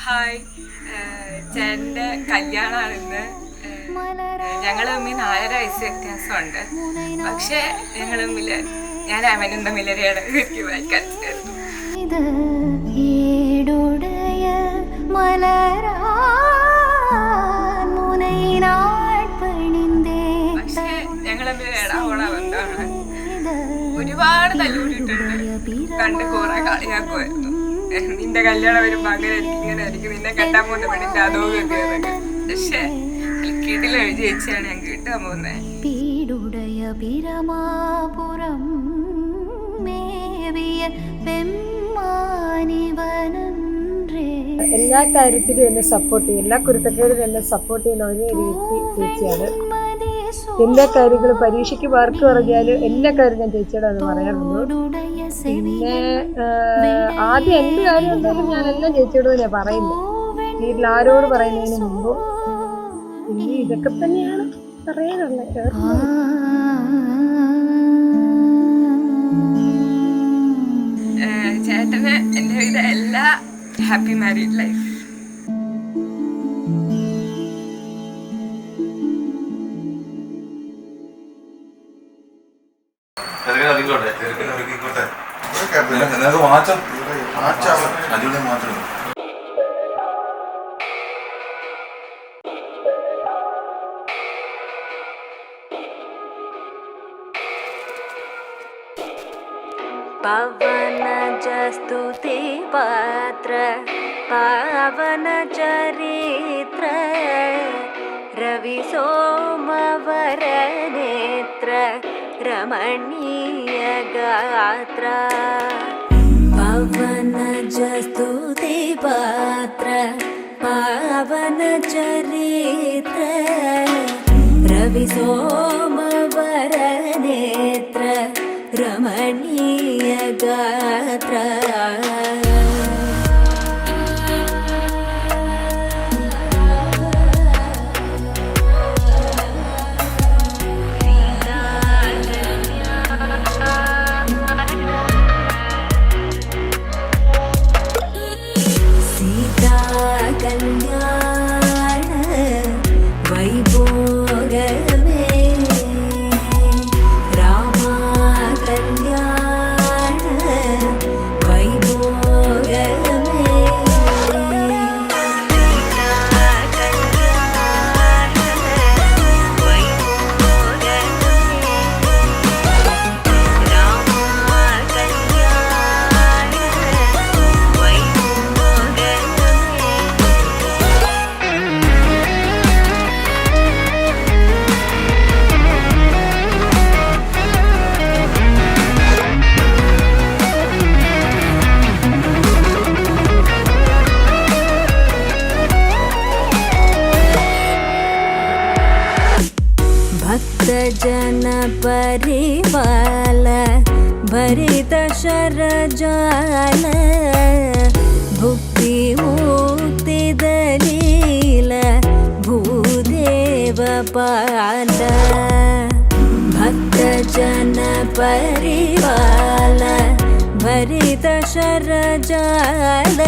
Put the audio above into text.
Hi, ചേട്ടൻ്റെ കല്യാണമാണ് ഇന്ന്. ഞങ്ങൾ തമ്മിൽ 4.5 വയസ്സ് വ്യത്യാസമുണ്ട്. പക്ഷേ ഞങ്ങൾ തമ്മിൽ ഞാൻ അവനും തമ്മിലൊരെയാണ് എനിക്ക് വായിക്കാൻ പക്ഷേ ഞങ്ങൾ തമ്മിൽ ഇടാവണ ബന്ധമാണ്. ഒരുപാട് തല്ലുകൂടിയിട്ടുണ്ട്. കണ്ട് കുറെ കളിയാക്കുമായിരുന്നു. നിന്റെ കല്യാണം വരുമ്പോ അങ്ങനെ ഇങ്ങനെ ആയിരിക്കും, നിന്നെ കെട്ടാൻ പോകുന്ന പെണ്ണിന്റെ അതോ ഗതിയൊക്കെ. പക്ഷെ കിടില ചേച്ചിയാണ് ഞാൻ കിട്ടാൻ പോകുന്നത്. എല്ലാ കാര്യത്തിലും എന്നെ സപ്പോർട്ട് ചെയ്യും, എല്ലാ കുരുത്തക്കേടും എന്നെ സപ്പോർട്ട് ചെയ്യുന്ന ഒരു വ്യക്തി ചേച്ചിയാണ്. എല്ലാ കാര്യങ്ങളും പരീക്ഷയ്ക്ക് മാർക്ക് പറഞ്ഞാലും എല്ലാ കാര്യം ഞാൻ ചേച്ചിയോട് അത് പറയാറുള്ളൂ. പിന്നെ ആദ്യം എന്ത് കാര്യം എന്തായാലും ഞാൻ എല്ലാം ചേച്ചിയോട് തന്നെ പറയുന്നത്, വീട്ടിൽ ആരോട് പറയുന്നതിന് മുമ്പ്. ഇനി ഇതൊക്കെ തന്നെയാണ് പറയാനുള്ളത്. ചേട്ടന് എൻ്റെ വീട് എല്ലാ ഹാപ്പി മാരീഡ് ലൈഫ്. पवन जस्तुति पात्र पावन चरित्र रवि सोमवर नेत्र रमणीय गात्र. पवन जस्तुति पात्र पावन चरित्र रवि सोमवर नेत्र रमणीय गात्र. सीता कल्याण वैभोगमे जन परिवाल भरित शरजाल भुक्ति मुक्ति दलील भूदेव पाल. भक्त जन परिवाल भरित शरजाल